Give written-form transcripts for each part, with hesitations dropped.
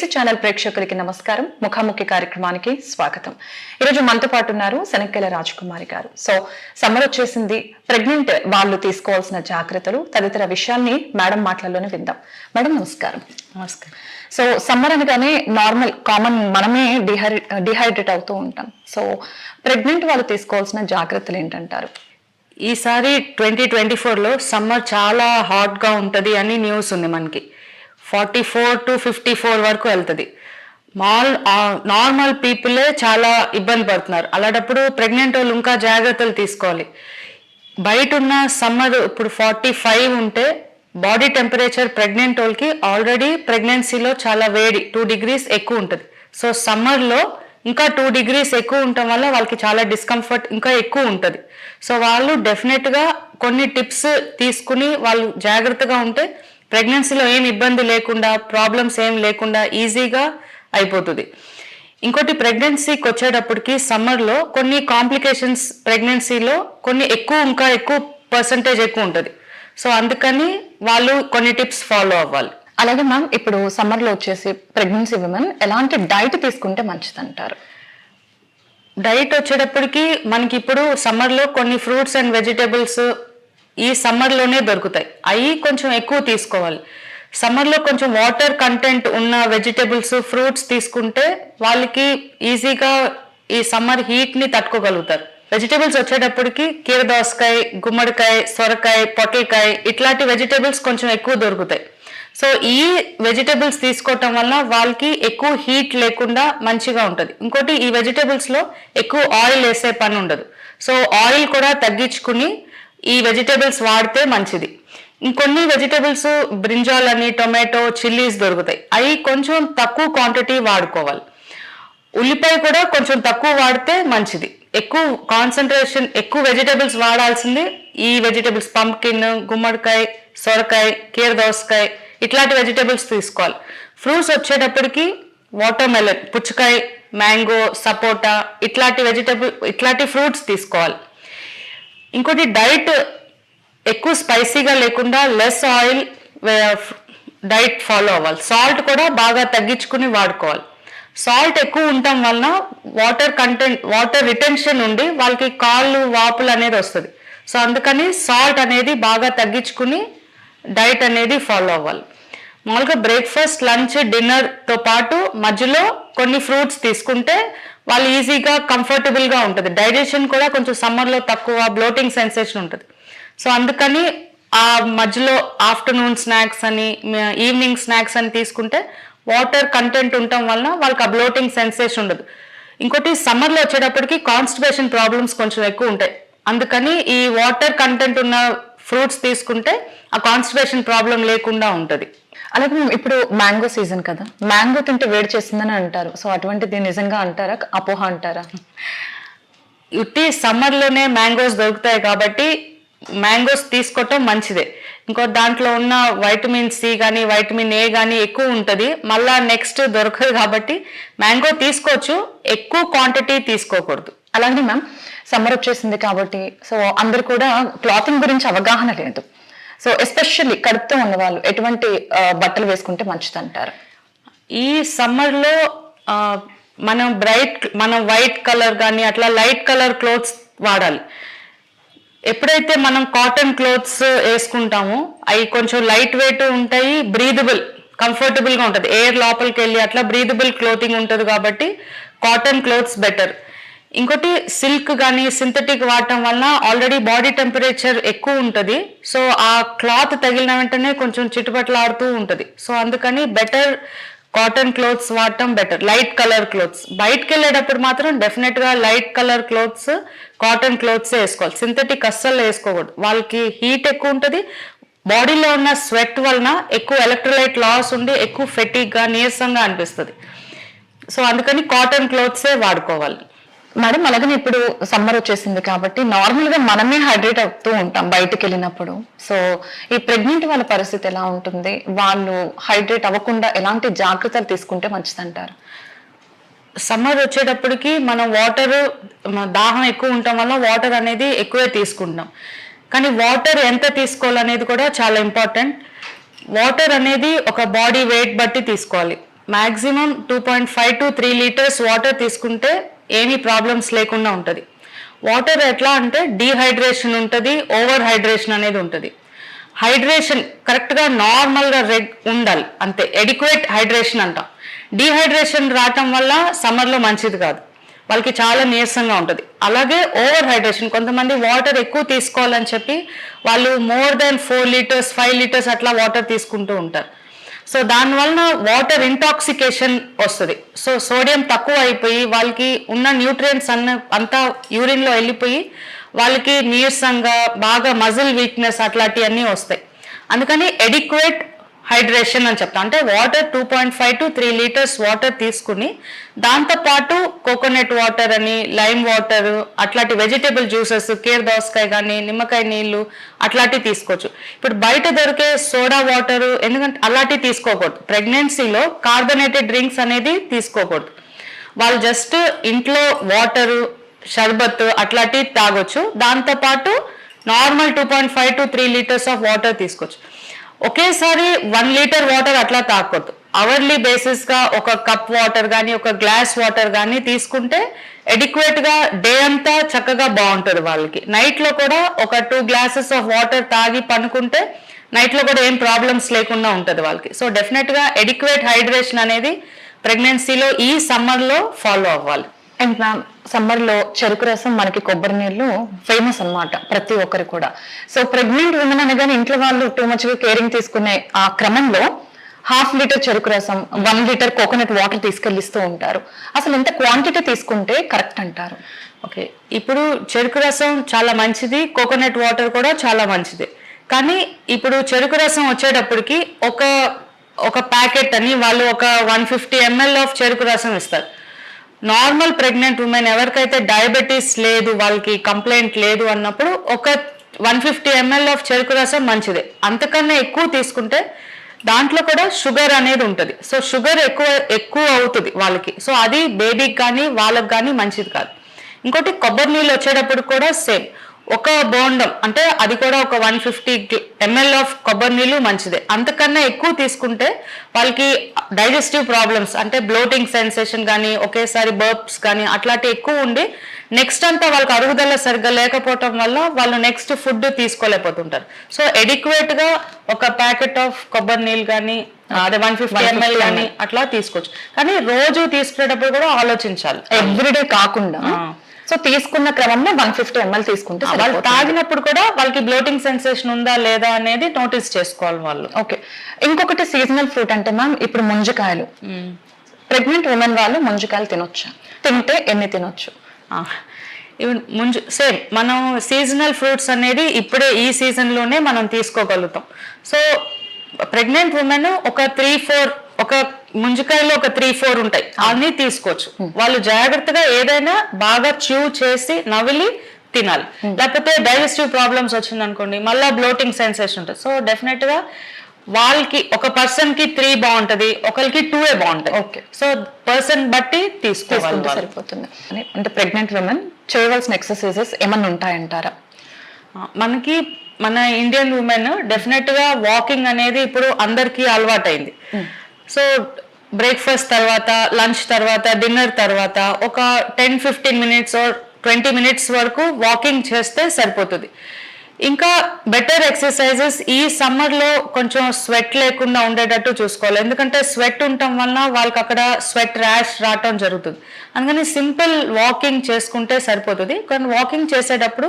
ABC channel ప్రేక్షకులకి నమస్కారం. ముఖాముఖి కార్యక్రమానికి స్వాగతం. ఈరోజు మనతో పాటు ఉన్నారు శనక్కెల రాజకుమారి గారు. సో సమ్మర్ వచ్చేసింది, ప్రెగ్నెంట్ వాళ్ళు తీసుకోవాల్సిన జాగ్రత్తలు తదితర విషయాల్ని మేడం మాటల్లోనే విందాం. మేడం నమస్కారం. నమస్కారం. సో సమ్మర్ అనగానే నార్మల్ కామన్ మనమే డిహైడ్రేట్ అవుతూ ఉంటాం. సో ప్రెగ్నెంట్ వాళ్ళు తీసుకోవాల్సిన జాగ్రత్తలు ఏంటంటారు? ఈసారి 2024లో సమ్మర్ చాలా హాట్గా ఉంటుంది అని న్యూస్ ఉంది. మనకి 44 to 54 వరకు వెళ్తుంది. నార్మల్ పీపులే చాలా ఇబ్బంది పడుతున్నారు. అలాంటప్పుడు ప్రెగ్నెంట్ వాళ్ళు ఇంకా జాగ్రత్తలు తీసుకోవాలి. బయట ఉన్న సమ్మర్ ఇప్పుడు 45 ఉంటే బాడీ టెంపరేచర్ ప్రెగ్నెంట్ వాళ్ళకి ఆల్రెడీ ప్రెగ్నెన్సీలో చాలా వేడి 2 degrees ఎక్కువ ఉంటుంది. సో సమ్మర్లో ఇంకా 2 degrees ఎక్కువ ఉండటం వల్ల వాళ్ళకి చాలా డిస్కంఫర్ట్ ఇంకా ఎక్కువ ఉంటుంది. సో వాళ్ళు డెఫినెట్గా కొన్ని టిప్స్ తీసుకుని వాళ్ళు జాగ్రత్తగా ఉంటే ప్రెగ్నెన్సీలో ఏం ఇబ్బంది లేకుండా, ప్రాబ్లమ్స్ ఏం లేకుండా ఈజీగా అయిపోతుంది. ఇంకోటి, ప్రెగ్నెన్సీకి వచ్చేటప్పటికి సమ్మర్లో కొన్ని కాంప్లికేషన్స్ ప్రెగ్నెన్సీలో కొన్ని ఇంకా ఎక్కువ పర్సంటేజ్ ఎక్కువ ఉంటుంది. సో అందుకని వాళ్ళు కొన్ని టిప్స్ ఫాలో అవ్వాలి. అలాగే మ్యామ్, ఇప్పుడు సమ్మర్లో వచ్చేసి ప్రెగ్నెన్సీ విమెన్ ఎలాంటి డైట్ తీసుకుంటే మంచిది అంటారు? డైట్ వచ్చేటప్పటికి మనకి ఇప్పుడు సమ్మర్లో కొన్ని ఫ్రూట్స్ అండ్ వెజిటేబుల్స్ ఈ సమ్మర్లోనే దొరుకుతాయి. అవి కొంచెం ఎక్కువ తీసుకోవాలి. సమ్మర్లో కొంచెం వాటర్ కంటెంట్ ఉన్న వెజిటేబుల్స్, ఫ్రూట్స్ తీసుకుంటే వాళ్ళకి ఈజీగా ఈ సమ్మర్ హీట్ని తట్టుకోగలుగుతారు. వెజిటేబుల్స్ వచ్చేటప్పటికి కీరదోసకాయ, గుమ్మడికాయ, సొరకాయ, పొట్లకాయ ఇట్లాంటి వెజిటేబుల్స్ కొంచెం ఎక్కువ దొరుకుతాయి. సో ఈ వెజిటేబుల్స్ తీసుకోవటం వల్ల వాళ్ళకి ఎక్కువ హీట్ లేకుండా మంచిగా ఉంటుంది. ఇంకోటి, ఈ వెజిటేబుల్స్లో ఎక్కువ ఆయిల్ వేసే పని ఉండదు. సో ఆయిల్ కూడా తగ్గించుకుని ఈ వెజిటేబుల్స్ వాడితే మంచిది. ఇంకొన్ని వెజిటేబుల్స్ బ్రింజాల్ అని, టొమాటో, చిల్లీస్ దొరుకుతాయి. అవి కొంచెం తక్కువ క్వాంటిటీ వాడుకోవాలి. ఉల్లిపాయ కూడా కొంచెం తక్కువ వాడితే మంచిది. ఎక్కువ కాన్సన్ట్రేషన్, ఎక్కువ వెజిటేబుల్స్ వాడాల్సింది ఈ వెజిటేబుల్స్ పంప్కిన్, గుమ్మడికాయ, సొరకాయ, కీరదోసకాయ ఇట్లాంటి వెజిటేబుల్స్ తీసుకోవాలి. ఫ్రూట్స్ వచ్చేటప్పటికి వాటర్ మెలన్, పుచ్చకాయ, మ్యాంగో, సపోటా ఇట్లాంటి ఫ్రూట్స్ తీసుకోవాలి. ఇంకోటి, డైట్ ఎక్కువ స్పైసీగా లేకుండా లెస్ ఆయిల్ డైట్ ఫాలో అవ్వాలి. సాల్ట్ కూడా బాగా తగ్గించుకుని వాడుకోవాలి. సాల్ట్ ఎక్కువ ఉండటం వలన వాటర్ రిటెన్షన్ ఉండి వాళ్ళకి కాళ్ళు వాపులు అనేది వస్తుంది. సో అందుకని సాల్ట్ అనేది బాగా తగ్గించుకుని డైట్ అనేది ఫాలో అవ్వాలి. మామూలుగా బ్రేక్ఫాస్ట్, లంచ్, డిన్నర్తో పాటు మధ్యలో కొన్ని ఫ్రూట్స్ తీసుకుంటే వాళ్ళు ఈజీగా కంఫర్టబుల్గా ఉంటుంది. డైజెషన్ కూడా కొంచెం సమ్మర్లో తక్కువ, బ్లోటింగ్ సెన్సేషన్ ఉంటుంది. సో అందుకని ఆ మధ్యలో ఆఫ్టర్నూన్ స్నాక్స్ అని, ఈవినింగ్ స్నాక్స్ అని తీసుకుంటే వాటర్ కంటెంట్ ఉండటం వలన వాళ్ళకి ఆ బ్లోటింగ్ సెన్సేషన్ ఉండదు. ఇంకోటి, సమ్మర్లో వచ్చేటప్పటికి కాన్స్టిపేషన్ ప్రాబ్లమ్స్ కొంచెం ఎక్కువ ఉంటాయి. అందుకని ఈ వాటర్ కంటెంట్ ఉన్న ఫ్రూట్స్ తీసుకుంటే ఆ కాన్స్టిపేషన్ ప్రాబ్లం లేకుండా ఉంటుంది. అలాగే ఇప్పుడు మ్యాంగో సీజన్ కదా, మ్యాంగో తింటే వేడి చేస్తుందని అంటారు. సో అటువంటిది నిజంగా అంటారా, అపోహ అంటారా? ఉట్టి సమ్మర్లోనే మ్యాంగోస్ దొరుకుతాయి కాబట్టి మ్యాంగోస్ తీసుకోవటం మంచిదే. ఇంకో దాంట్లో ఉన్న వైటమిన్ సి కానీ, వైటమిన్ ఏ కానీ ఎక్కువ ఉంటుంది. మళ్ళా నెక్స్ట్ దొరకదు కాబట్టి మ్యాంగో తీసుకోవచ్చు, ఎక్కువ క్వాంటిటీ తీసుకోకూడదు. అలాగే మ్యామ్, సమ్మర్ వచ్చేసింది కాబట్టి సో అందరు కూడా క్లాతింగ్ గురించి అవగాహన లేదు. సో ఎస్పెషల్లీ కడుపుతో ఉన్న వాళ్ళు ఎటువంటి బట్టలు వేసుకుంటే మంచిది అంటారు? ఈ సమ్మర్లో మనం వైట్ కలర్ కానీ అట్లా లైట్ కలర్ క్లోత్స్ వాడాలి. ఎప్పుడైతే మనం కాటన్ క్లోత్స్ వేసుకుంటామో అవి కొంచెం లైట్ వెయిట్ ఉంటాయి, బ్రీదబుల్, కంఫర్టబుల్గా ఉంటుంది. ఎయిర్ లోపలికి వెళ్ళి అట్లా బ్రీదబుల్ క్లోతింగ్ ఉంటుంది కాబట్టి కాటన్ క్లోత్స్ బెటర్. ఇంకోటి, సిల్క్ కానీ సింథటిక్ వాడటం వలన ఆల్రెడీ బాడీ టెంపరేచర్ ఎక్కువ ఉంటుంది. సో ఆ క్లాత్ తగిలిన వెంటనే కొంచెం చిటుపట్లాడుతూ ఉంటుంది. సో అందుకని బెటర్ కాటన్ క్లోత్స్ వాడటం బెటర్. లైట్ కలర్ క్లోత్స్ బయటకు వెళ్ళేటప్పుడు మాత్రం డెఫినెట్గా light colour clothes, cotton clothes వేసుకోవాలి. సింథటిక్ అస్సలు వేసుకోకూడదు. వాళ్ళకి హీట్ ఎక్కువ ఉంటుంది. బాడీలో ఉన్న స్వెట్ వలన ఎక్కువ ఎలక్ట్రోలైట్ లాస్ ఉండి ఎక్కువ ఫెటిక్గా, నీరసంగా అనిపిస్తుంది. సో అందుకని కాటన్ క్లోత్సే వాడుకోవాలి. మేడం, అలాగే ఇప్పుడు సమ్మర్ వచ్చేసింది కాబట్టి నార్మల్గా మనమే హైడ్రేట్ అవుతూ ఉంటాం బయటకు వెళ్ళినప్పుడు. సో ఈ ప్రెగ్నెంట్ వాళ్ళ పరిస్థితి ఎలా ఉంటుంది? వాళ్ళు హైడ్రేట్ అవ్వకుండా ఎలాంటి జాగ్రత్తలు తీసుకుంటే మంచిది అంటారు? సమ్మర్ వచ్చేటప్పటికి మనం దాహం ఎక్కువ ఉండటం వల్ల వాటర్ అనేది ఎక్కువే తీసుకుంటాం. కానీ వాటర్ ఎంత తీసుకోవాలనేది కూడా చాలా ఇంపార్టెంట్. వాటర్ అనేది ఒక బాడీ వెయిట్ బట్టి తీసుకోవాలి. మ్యాక్సిమం 2.5 to 3 లీటర్స్ వాటర్ తీసుకుంటే ఏమీ ప్రాబ్లమ్స్ లేకుండా ఉంటుంది. వాటర్ ఎట్లా అంటే డీహైడ్రేషన్ ఉంటుంది, ఓవర్ హైడ్రేషన్ అనేది ఉంటుంది. హైడ్రేషన్ కరెక్ట్గా నార్మల్గా ఉండాలి అంతే, ఎడిక్వేట్ హైడ్రేషన్ అంటాం. డీహైడ్రేషన్ రావటం వల్ల సమ్మర్లో మంచిది కాదు, వాళ్ళకి చాలా నీరసంగా ఉంటుంది. అలాగే ఓవర్ హైడ్రేషన్, కొంతమంది వాటర్ ఎక్కువ తీసుకోవాలని చెప్పి వాళ్ళు మోర్ దెన్ 4 లీటర్స్ 5 లీటర్స్ అట్లా వాటర్ తీసుకుంటూ ఉంటారు. సో దానివల్ల వాటర్ ఇంటాక్సికేషన్ వస్తుంది. సో సోడియం తక్కువ అయిపోయి వాళ్ళకి ఉన్న న్యూట్రియంట్స్ అంతా యూరిన్లో వెళ్ళిపోయి వాళ్ళకి నీరసంగా బాగా మజిల్ వీక్నెస్ అట్లాంటివన్నీ వస్తాయి. అందుకని ఎడిక్వేట్ హైడ్రేషన్ అని చెప్తాం. అంటే వాటర్ 2.5 to 3 లీటర్స్ వాటర్ తీసుకుని దాంతోపాటు కోకోనట్ వాటర్ అని, లైమ్ వాటర్, అట్లాంటి వెజిటేబుల్ జ్యూసెస్, కీర దోసకాయ కానీ, నిమ్మకాయ నీళ్ళు అట్లాంటివి తీసుకోవచ్చు. ఇప్పుడు బయట దొరికే సోడా వాటర్ ఎందుకంటే అలాంటివి తీసుకోకూడదు. ప్రెగ్నెన్సీలో కార్బోనేటెడ్ డ్రింక్స్ అనేది తీసుకోకూడదు. వాళ్ళు జస్ట్ ఇంట్లో వాటరు, షర్బత్ అట్లాంటివి తాగొచ్చు. దాంతోపాటు normal 2.5 to 3 litres of water తీసుకోవచ్చు. ఒకేసారి 1 లీటర్ వాటర్ అట్లా తాగకూడదు. అవర్లీ బేసిస్గా ఒక కప్ వాటర్ కానీ, ఒక గ్లాస్ వాటర్ కానీ తీసుకుంటే ఎడిక్వేట్గా డే అంతా చక్కగా బాగుంటుంది వాళ్ళకి. నైట్లో కూడా ఒక 2 గ్లాసెస్ ఆఫ్ వాటర్ తాగి పనుకుంటే నైట్లో కూడా ఏం ప్రాబ్లమ్స్ లేకుండా ఉంటుంది వాళ్ళకి. సో డెఫినెట్గా ఎడిక్వేట్ హైడ్రేషన్ అనేది ప్రెగ్నెన్సీలో ఈ సమ్మర్లో ఫాలో అవ్వాలి. అండ్ మ్యామ్, సమ్మర్లో చెరుకు రసం, మనకి కొబ్బరి నీళ్ళు ఫేమస్ అన్నమాట ప్రతి ఒక్కరు కూడా. సో ప్రెగ్నెంట్ ఉమెన్ అనగానే ఇంట్లో వాళ్ళు టూ మచ్గా కేరింగ్ తీసుకునే ఆ క్రమంలో 1/2 లీటర్ చెరుకు రసం, 1 లీటర్ కోకోనట్ వాటర్ తీసుకెళ్ళిస్తూ ఉంటారు. అసలు ఎంత క్వాంటిటీ తీసుకుంటే కరెక్ట్ అంటారు? ఓకే, ఇప్పుడు చెరుకు రసం చాలా మంచిది, కోకోనట్ వాటర్ కూడా చాలా మంచిది. కానీ ఇప్పుడు చెరుకు రసం వచ్చేటప్పటికి ఒక ప్యాకెట్ అని వాళ్ళు ఒక 150 ml ఆఫ్ చెరుకు రసం ఇస్తారు. నార్మల్ ప్రెగ్నెంట్ ఉమెన్ ఎవరికైతే డయాబెటీస్ లేదు, వాళ్ళకి కంప్లైంట్ లేదు అన్నప్పుడు ఒక 150 ml ఆఫ్ చెరుకు రసం మంచిదే. అంతకన్నా ఎక్కువ తీసుకుంటే దాంట్లో కూడా షుగర్ అనేది ఉంటుంది. సో షుగర్ ఎక్కువ అవుతుంది వాళ్ళకి. సో అది బేబీకి కానీ వాళ్ళకి కానీ మంచిది కాదు. ఇంకోటి కొబ్బరి నీళ్ళు వచ్చేటప్పుడు కూడా సేమ్, ఒక బోండం అంటే అది కూడా ఒక 150 ml ఆఫ్ కొబ్బరి నీళ్ళు మంచిదే. అంతకన్నా ఎక్కువ తీసుకుంటే వాళ్ళకి డైజెస్టివ్ ప్రాబ్లమ్స్ అంటే బ్లోటింగ్ సెన్సేషన్ కానీ, ఒకేసారి బర్ప్స్ కానీ అట్లాంటివి ఎక్కువ ఉండి నెక్స్ట్ అంతా వాళ్ళకి అరుగుదల సరిగ్గా లేకపోవటం వల్ల వాళ్ళు నెక్స్ట్ ఫుడ్ తీసుకోలేకపోతుంటారు. సో ఎడిక్వేట్గా ఒక ప్యాకెట్ ఆఫ్ కొబ్బరి నీళ్ళు కానీ, అదే 150 ml కానీ అట్లా తీసుకోవచ్చు. కానీ రోజు తీసుకునేటప్పుడు కూడా ఆలోచించాలి, ఎవ్రీడే కాకుండా. సో తీసుకున్న క్రమంలో 150 ml తీసుకుంటే వాళ్ళు తాగినప్పుడు కూడా వాళ్ళకి బ్లోటింగ్ సెన్సేషన్ ఉందా లేదా అనేది నోటీస్ చేసుకోవాలి వాళ్ళు. ఓకే, ఇంకొకటి సీజనల్ ఫ్రూట్ అంటే మ్యామ్, ఇప్పుడు ముంజకాయలు. ప్రెగ్నెంట్ ఉమెన్ వాళ్ళు ముంజకాయలు తినొచ్చా? తింటే ఎన్ని తినొచ్చు? సేమ్ మనం సీజనల్ ఫ్రూట్స్ అనేది ఇప్పుడే ఈ సీజన్లోనే మనం తీసుకోగలుగుతాం. సో ప్రెగ్నెంట్ ఉమెన్ ఒక 3-4 ఒక ముంజకాయలో ఒక 3-4 ఉంటాయి, అన్ని తీసుకోవచ్చు. వాళ్ళు జాగ్రత్తగా ఏదైనా బాగా చ్యూ చేసి నవిలి తినాలి. లేకపోతే డైజెస్టివ్ ప్రాబ్లమ్స్ వచ్చింది అనుకోండి, మళ్ళీ బ్లోటింగ్ సెన్సేషన్ ఉంటుంది. సో డెఫినెట్ గా వాళ్ళకి ఒక పర్సన్ కి 3 బాగుంటది, ఒకరికి 2 బాగుంటాయి. ఓకే, సో పర్సన్ బట్టి తీసుకోవాలి, సరిపోతుంది. అంటే ప్రెగ్నెంట్ ఉమెన్ చేయవలసిన ఎక్సర్సైజెస్ ఏమన్నా ఉంటాయంటారా? మనకి మన ఇండియన్ ఉమెన్ డెఫినెట్ గా వాకింగ్ అనేది ఇప్పుడు అందరికీ అలవాటైంది. సో బ్రేక్ఫాస్ట్ తర్వాత, లంచ్ తర్వాత, డిన్నర్ తర్వాత ఒక 10-15 minutes or 20 minutes వరకు వాకింగ్ చేస్తే సరిపోతుంది. ఇంకా బెటర్ ఎక్సర్సైజెస్ ఈ సమ్మర్లో కొంచెం స్వెట్ లేకుండా ఉండేటట్టు చూసుకోవాలి. ఎందుకంటే స్వెట్ ఉండటం వలన వాళ్ళకి అక్కడ స్వెట్ ర్యాష్ రావటం జరుగుతుంది. అందుకని సింపుల్ వాకింగ్ చేసుకుంటే సరిపోతుంది. కానీ వాకింగ్ చేసేటప్పుడు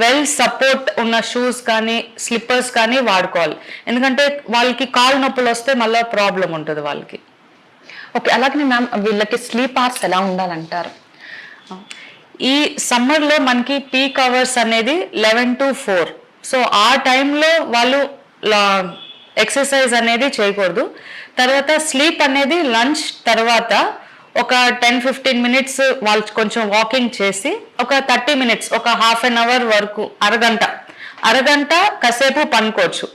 వెల్ సపోర్ట్ ఉన్న షూస్ కానీ, స్లిప్పర్స్ కానీ వాడుకోవాలి. ఎందుకంటే వాళ్ళకి కాలు నొప్పులు వస్తే మళ్ళీ ప్రాబ్లం ఉంటుంది వాళ్ళకి. ఓకే, అలాగే మ్యామ్, వీళ్ళకి స్లీప్ అవర్స్ ఎలా ఉండాలంటారు? ఈ సమ్మర్లో మనకి పీక్ అవర్స్ అనేది 11 to 4. సో ఆ టైంలో వాళ్ళు ఎక్సర్సైజ్ అనేది చేయకూడదు. తర్వాత స్లీప్ అనేది లంచ్ తర్వాత ఒక 10-15 minutes వాళ్ళు కొంచెం వాకింగ్ చేసి ఒక 30 minutes, ఒక ½ an hour వరకు, అరగంట కాసేపు పనుకోవచ్చు.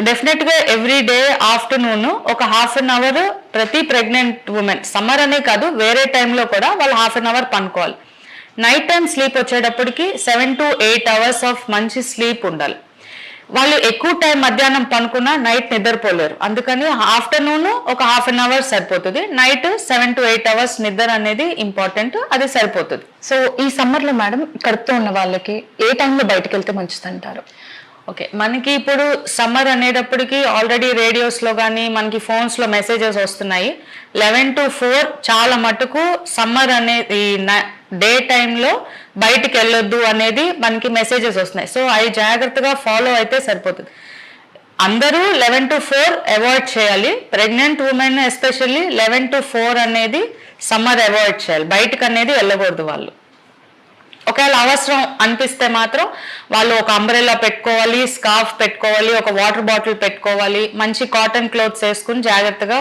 డెఫినెట్గా ఎవ్రీ డే ఆఫ్టర్నూన్ ఒక ½ an hour ప్రతి ప్రెగ్నెంట్ ఉమెన్, సమ్మర్ అనే కాదు వేరే టైంలో కూడా వాళ్ళు ½ an hour పనుకోవాలి. నైట్ టైం స్లీప్ వచ్చేటప్పటికి 7 to 8 hours ఆఫ్ మంచి స్లీప్ ఉండాలి. వాళ్ళు ఎక్కువ టైం మధ్యాహ్నం పనుకున్నా నైట్ నిద్రపోలేరు. అందుకని ఆఫ్టర్నూన్ ఒక హాఫ్ అన్ అవర్ సరిపోతుంది, నైట్ 7 to 8 hours నిద్ర అనేది ఇంపార్టెంట్, అది సరిపోతుంది. సో ఈ సమ్మర్ లో మేడం కడుపుతో ఉన్న వాళ్ళకి ఏ టైంలో బయటకు వెళ్తే మంచిది అంటారు? ఓకే, మనకి ఇప్పుడు సమ్మర్ అనేటప్పటికి ఆల్రెడీ రేడియోస్లో కానీ మనకి ఫోన్స్లో మెసేజెస్ వస్తున్నాయి. 11 to 4 చాలా మటుకు సమ్మర్ అనేది డే టైంలో బయటికి వెళ్ళొద్దు అనేది మనకి మెసేజెస్ వస్తున్నాయి. సో అవి జాగ్రత్తగా ఫాలో అయితే సరిపోతుంది. అందరూ 11 to 4 అవాయిడ్ చేయాలి. ప్రెగ్నెంట్ ఉమెన్ ఎస్పెషల్లీ 11 to 4 అనేది సమ్మర్ అవాయిడ్ చేయాలి, బయటకు అనేది వెళ్ళకూడదు వాళ్ళు. ఒకవేళ అవసరం అనిపిస్తే మాత్రం వాళ్ళు ఒక అంబ్రెల్లా పెట్టుకోవాలి, స్కార్ఫ్ పెట్టుకోవాలి, ఒక వాటర్ బాటిల్ పెట్టుకోవాలి, మంచి కాటన్ క్లోత్స్ వేసుకుని జాగ్రత్తగా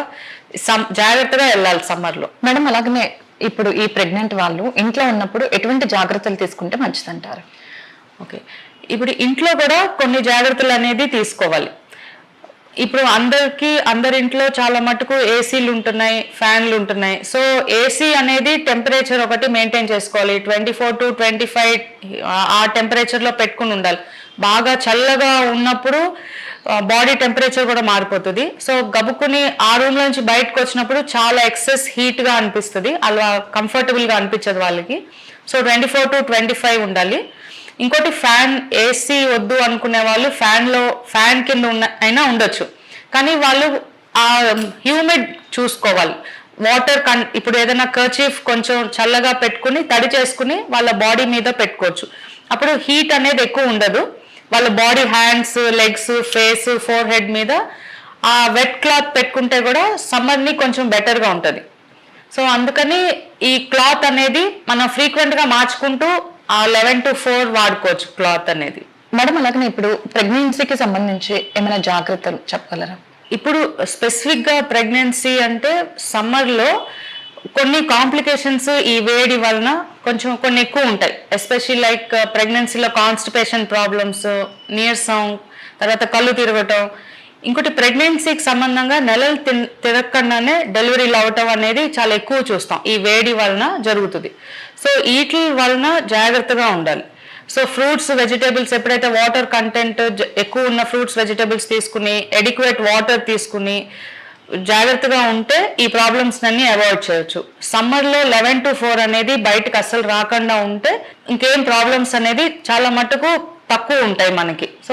వెళ్ళాలి సమ్మర్లో. మేడం అలాగనే ఇప్పుడు ఈ ప్రెగ్నెంట్ వాళ్ళు ఇంట్లో ఉన్నప్పుడు ఎటువంటి జాగ్రత్తలు తీసుకుంటే మంచిది అంటారు? ఓకే, ఇప్పుడు ఇంట్లో కూడా కొన్ని జాగ్రత్తలు అనేది తీసుకోవాలి. ఇప్పుడు అందరి ఇంట్లో చాలా మటుకు ఏసీలు ఉంటున్నాయి, ఫ్యాన్లు ఉంటున్నాయి. సో ఏసీ అనేది టెంపరేచర్ ఒకటి మెయింటైన్ చేసుకోవాలి, 24 to 25 ఆ టెంపరేచర్లో పెట్టుకుని ఉండాలి. బాగా చల్లగా ఉన్నప్పుడు బాడీ టెంపరేచర్ కూడా మారిపోతుంది. సో గబుక్కుని ఆ రూమ్ నుంచి బయటకు వచ్చినప్పుడు చాలా ఎక్సెస్ హీట్గా అనిపిస్తుంది, అలా కంఫర్టబుల్గా అనిపించదు వాళ్ళకి. సో 24 to 25 ఉండాలి. ఇంకోటి ఫ్యాన్, ఏసీ వద్దు అనుకునే వాళ్ళు ఫ్యాన్ కింద అయినా ఉండొచ్చు, కానీ వాళ్ళు ఆ హ్యూమిడ్ చూసుకోవాలి. ఇప్పుడు ఏదైనా కర్చీఫ్ కొంచెం చల్లగా పెట్టుకుని తడి చేసుకుని వాళ్ళ బాడీ మీద పెట్టుకోవచ్చు. అప్పుడు హీట్ అనేది ఎక్కువ ఉండదు. వాళ్ళ body, hands, legs, face, four head మీద ఆ వెట్ క్లాత్ పెట్టుకుంటే కూడా సమ్మర్ని కొంచెం బెటర్గా ఉంటుంది. సో అందుకని ఈ క్లాత్ అనేది మనం ఫ్రీక్వెంట్గా మార్చుకుంటూ ఆ 11 to 4 వాడుకోవచ్చు క్లాత్ అనేది. మేడం అలాగనే ఇప్పుడు ప్రెగ్నెన్సీకి సంబంధించి ఏమైనా జాగ్రత్తలు చెప్పగలరా? ఇప్పుడు స్పెసిఫిక్గా ప్రెగ్నెన్సీ అంటే సమ్మర్లో కొన్ని కాంప్లికేషన్స్ ఈ వేడి వలన కొన్ని ఎక్కువ ఉంటాయి. ఎస్పెషల్లీ లైక్ ప్రెగ్నెన్సీలో కాన్స్టిపేషన్ ప్రాబ్లమ్స్, నీరసం, తర్వాత కళ్ళు తిరగటం. ఇంకోటి ప్రెగ్నెన్సీకి సంబంధంగా నెలలు తిరగకుండానే డెలివరీలు అవటం అనేది చాలా ఎక్కువ చూస్తాం, ఈ వేడి వలన జరుగుతుంది. సో వీటి వలన జాగ్రత్తగా ఉండాలి. సో ఫ్రూట్స్, వెజిటేబుల్స్ ఎప్పుడైతే వాటర్ కంటెంట్ ఎక్కువ ఉన్న ఫ్రూట్స్, వెజిటేబుల్స్ తీసుకుని ఎడిక్వేట్ వాటర్ తీసుకుని జాగ్రత్తగా ఉంటే ఈ ప్రాబ్లమ్స్ అన్ని అవాయిడ్ చేయొచ్చు. సమ్మర్లో 11 to 4 అనేది బయటకు అస్సలు రాకుండా ఉంటే ఇంకేం ప్రాబ్లమ్స్ అనేది చాలా మటుకు తక్కువ ఉంటాయి మనకి. సో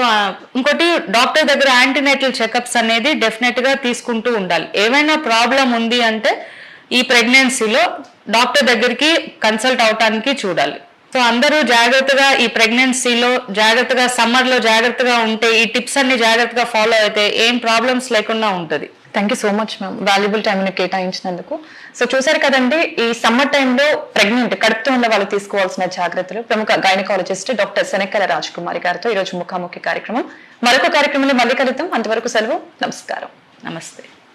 ఇంకోటి డాక్టర్ దగ్గర యాంటీనేటల్ చెకప్స్ అనేది డెఫినెట్గా తీసుకుంటూ ఉండాలి. ఏమైనా ప్రాబ్లం ఉంది అంటే ఈ ప్రెగ్నెన్సీలో డాక్టర్ దగ్గరికి కన్సల్ట్ అవటానికి చూడాలి. సో అందరూ జాగ్రత్తగా ఈ ప్రెగ్నెన్సీలో జాగ్రత్తగా, సమ్మర్లో జాగ్రత్తగా ఉంటే, ఈ టిప్స్ అన్ని జాగ్రత్తగా ఫాలో అయితే ఏం ప్రాబ్లమ్స్ లేకుండా ఉంటుంది. Thank you so much ma'am, valuable టైంని కేటాయించినందుకు. సో చూసారు కదండి, ఈ సమ్మర్ టైంలో ప్రెగ్నెంట్ కడుపుతో ఉన్న వాళ్ళు తీసుకోవాల్సిన జాగ్రత్తలు ప్రముఖ గైనకాలజిస్ట్ డాక్టర్ శనక్కల రాజకుమారి గారితో ఈరోజు ముఖాముఖి కార్యక్రమం. మరొక కార్యక్రమంలో మళ్ళీ కలుద్దాం. అంతవరకు సెలవు, నమస్కారం. నమస్తే.